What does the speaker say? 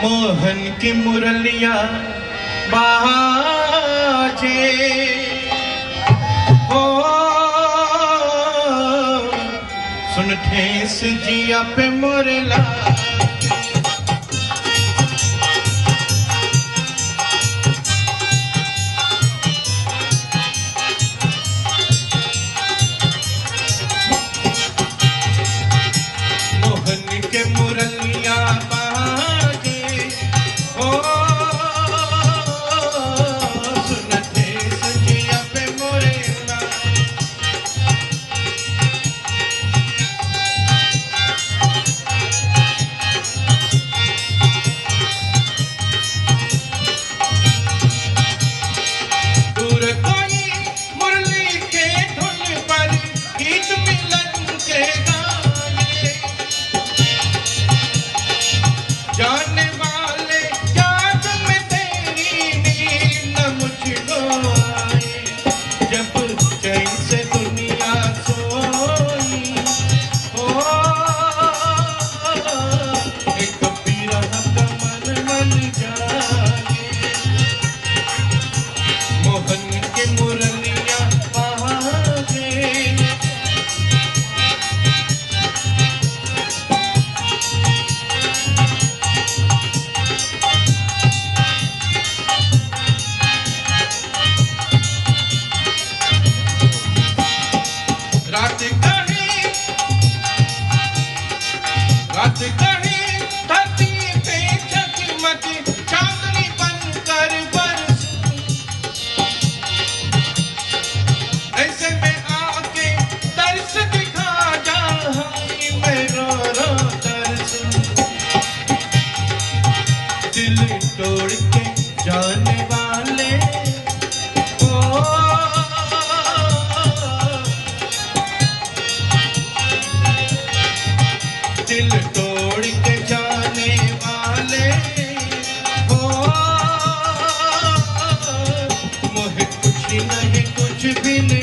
मोहन की मुरलिया बाजे ओ सुन ठेस जिया पे मोरला मोहन के मुरलिया जाने वाले याद में तेरी नींद न मुझको आए जब चैन से दुनिया सोई हो एक बिरह का मन जागे मोहन के मुरलिया बाजे रात कहीं धरती पे जगमगी चांदनी बनकर बरसी ऐसे में आके तरस दिखा जा मैं रो रो तरस दिल तोड़ के जाने वाले दिल तोड़ के जाने वाले हो मुझे कुछ नहीं कुछ भी नहीं